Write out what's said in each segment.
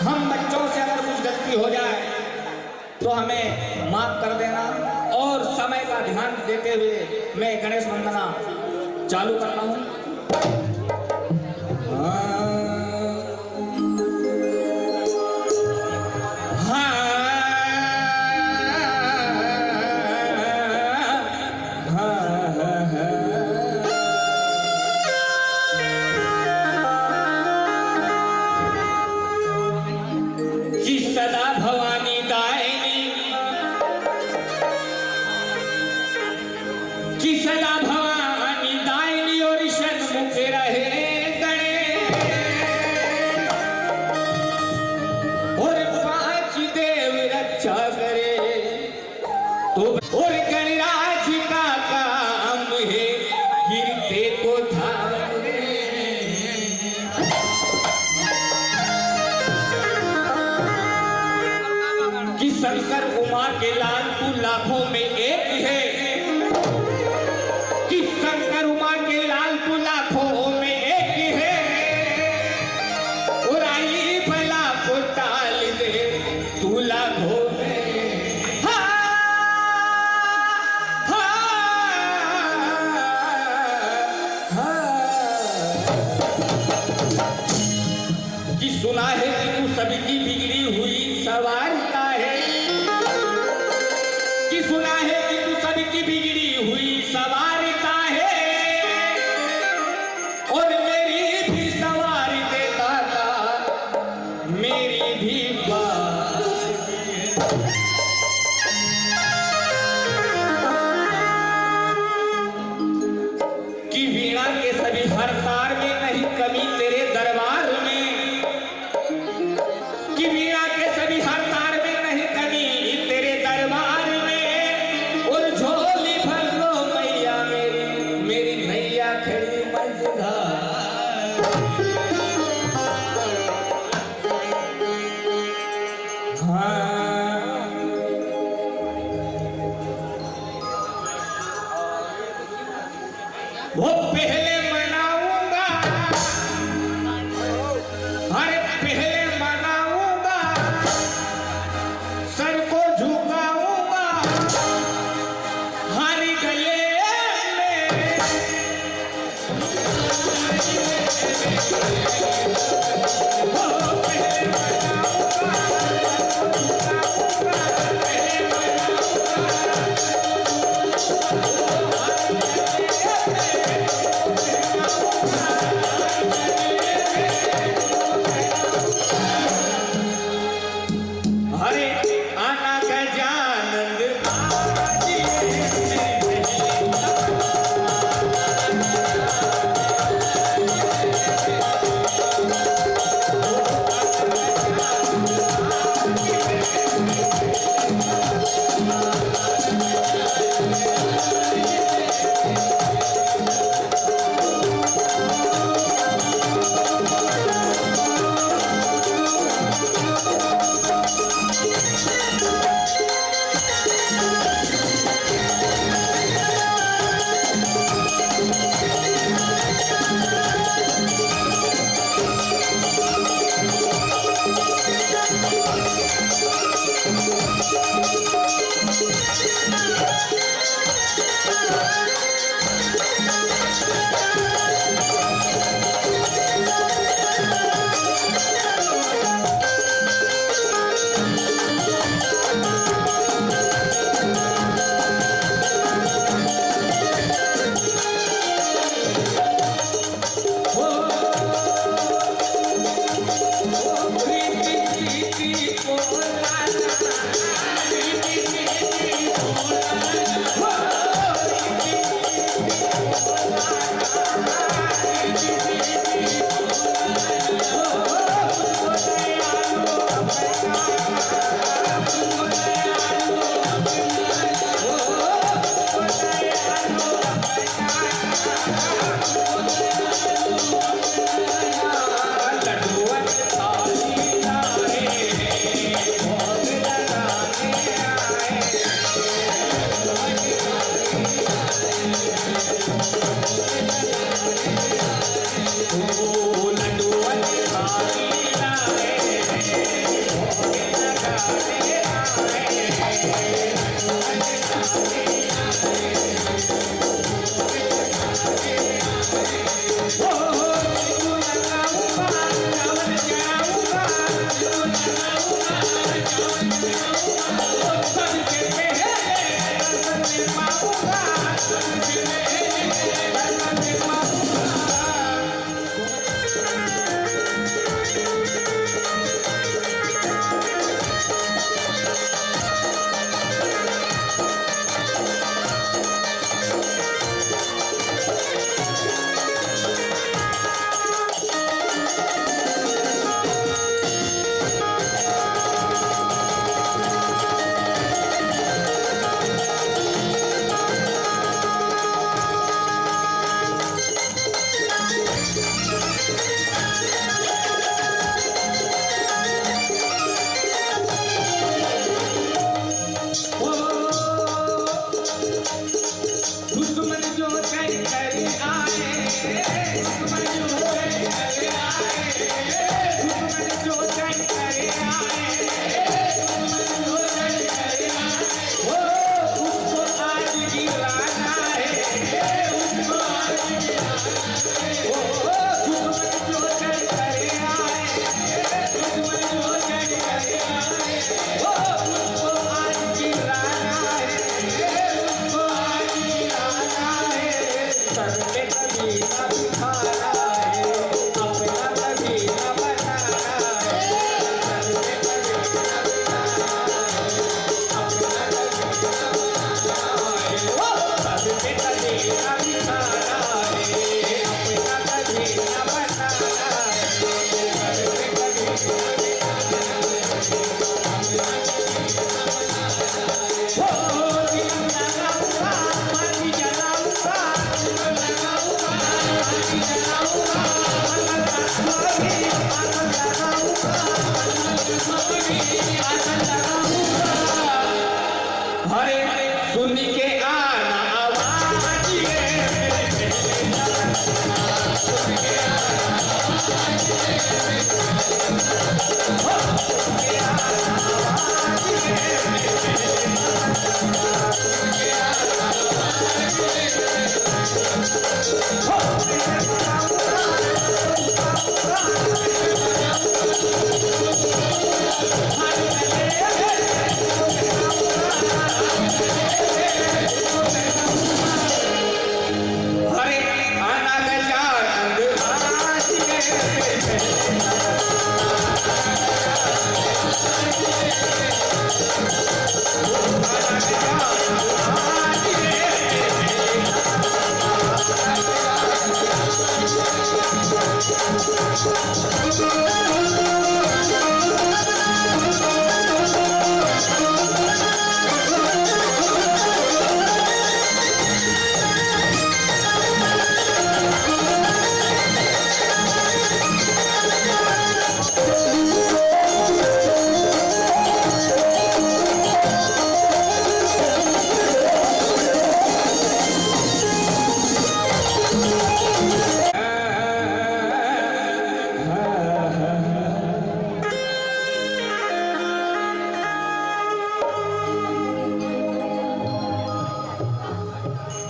हम बच्चों से अगर कुछ गलती हो जाए तो हमें माफ कर देना। और समय का ध्यान देते हुए मैं गणेश वंदना चालू करता हूँ। सदा भवानी दायिनी कि सदा भवानी दायिनी और षण्मुख रहे गणेश और पांच देव रक्षा करे तो और गणराज का काम है गिरते को थामे। कि शंकर उमा के लाल तू लाखों में एक है कि शंकर उमा के लाल तू लाखों में एक है और आई भला को टाल दे तू लाखों में। हा, हा, हा। कि सुना है कि तू सभी की बिगड़ी हुई सवारता है कि सुना है कि तू सबकी बिगड़ी हुई सवारता है और मेरी भी सवार देता था मेरी भी बात कि वीणा के सभी हर तार में नहीं कमी तेरे दरबार में कि वीणा के सभी हर तार में नहीं कमी तेरे दरबार में और झोली भर लो मैया मेरी नैया खड़ी मझधार। हाँ वो पहले मनाऊंगा अरे पहले मनाऊंगा सर को झुकाऊंगा हर गले में अरे आना गजानंद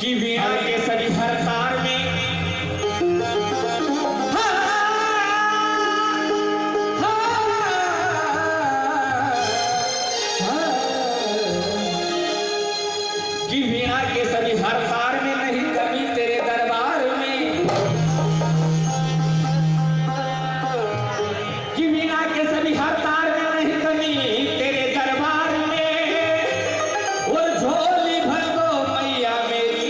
कि वीणा के सभी हर तार में कि वीणा के सभी हर तार में नहीं कमी तेरे दरबार में, कि वीणा के सभी हर तार में नहीं कमी तेरे दरबार में। और झोली भर दो मैया मेरी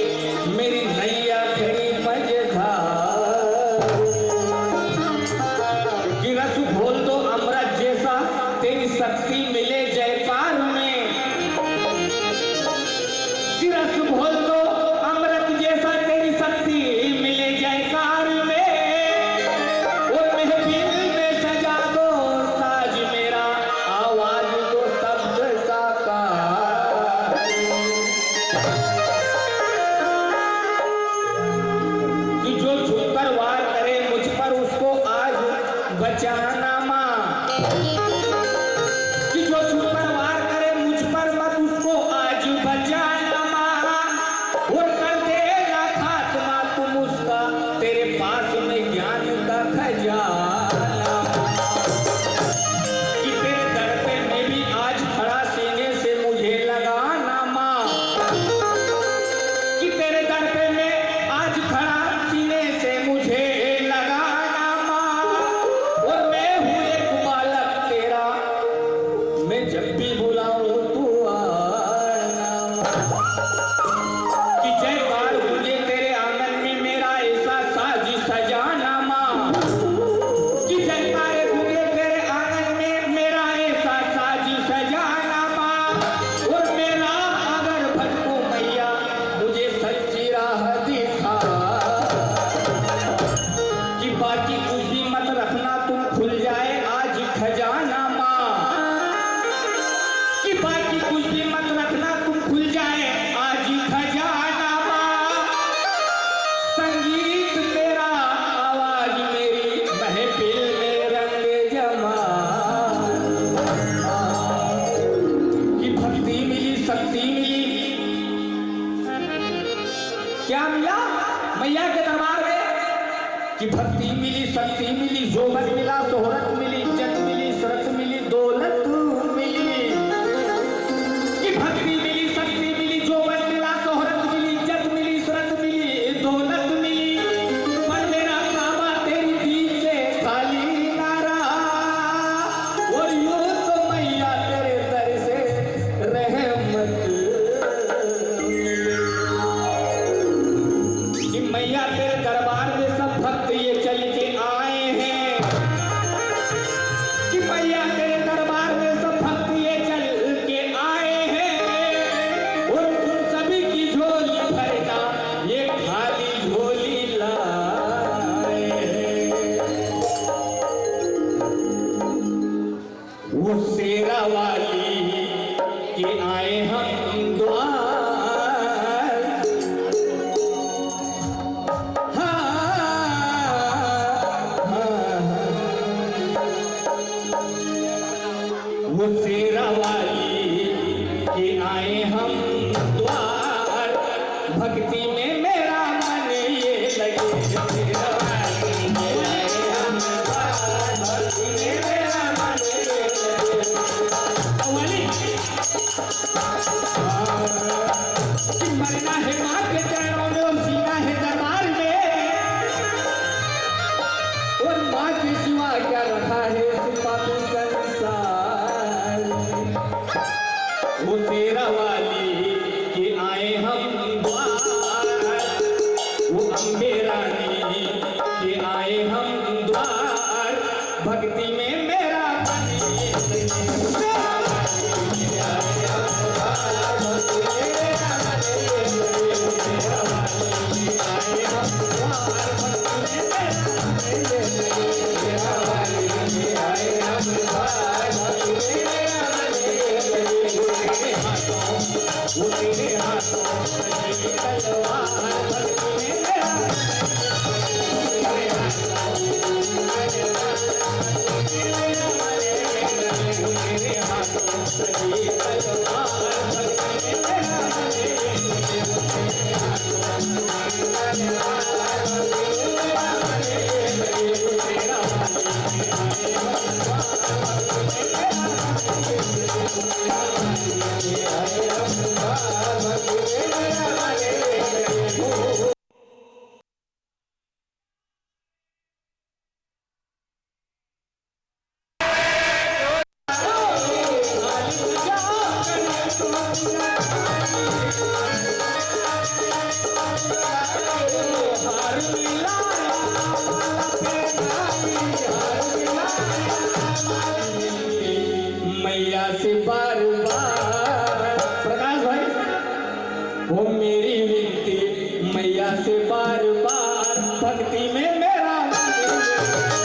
कि भक्ति मिली, शक्ति मिली, जोबन मिला, शोहरत मिली, इज्जत मिली, शरत मिली, दौलत मिली। कि भक्ति मिली, शक्ति मिली, जोबन मिला, शोहरत मिली, इज्जत मिली, शरत मिली, दौलत मिली, पर मेरा काबा तेरी दीन से खाली ना रहा। और यूं तो मैया तेरे दर से रहमत कि मैया तेरे दरबार में सब भक्त ये चल के आए हैं। कि मैया तेरे दरबार में सब भक्त ये चल के आए हैं। और तुम सभी की झोली भरना ये खाली झोली लाए हैं। वो शेरा वाली के आए हम द्वार। वो शेरा वाली के आए हम द्वार। भक्ति में मेरा मन ये लगे। शेरा वाली के आए हम द्वार। भक्ति में मेरा मन ये लगे। वाली कि मरना है माँ के चरणों में और जीना है दरबार में। और माँ के सिवा क्या रखा है सिपाही संसार। वो तेरा वाली के आए हम द्वार। वो अम्बे रानी के आए हम द्वार। भक्ति में मेरा मन ये लगे। शेरा वाली के आए हम द्वार। भक्ति में मेरा मन ये लगे। शेरा वाली के आए हम द्वार। भक्ति में मेरा मन ये लगे। शेरा वाली के आए हम द्वार। भक्ति में मेरा मन ये लगे। वो तेरे हाथों सजी तलवार। भक्ति में मेरा मन ये लगे। वो तेरे हाथों सजी तलवार। भक्ति में मेरा मन ये लगे। वो तेरे हाथों सजी तलवार। भक्ति में मेरा मन ये लगे। तेरा वाली के आए हम द्वार। भक्ति में मेरा मन ये लगे। तेरा वाली के आए हम द्वार। भक्ति में मेरा मन ये लगे। मैया से बार बार प्रकाश भाई वो मेरी विनती मैया से बार बार। भक्ति में मेरा मन ये लगे।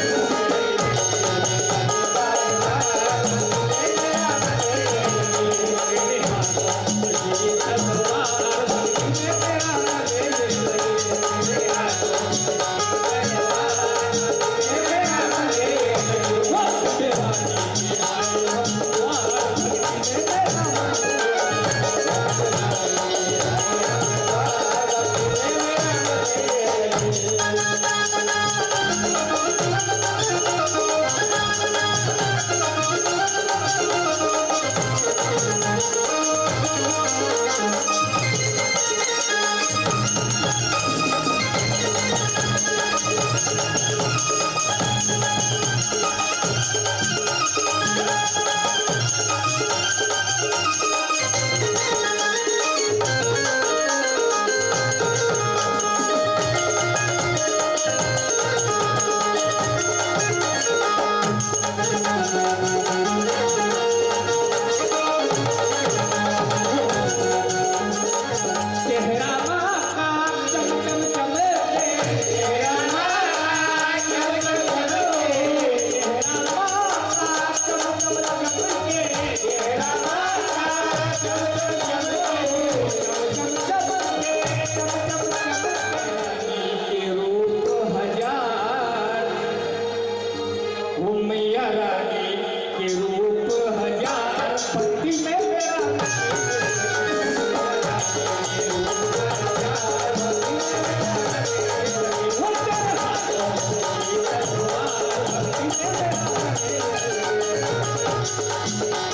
है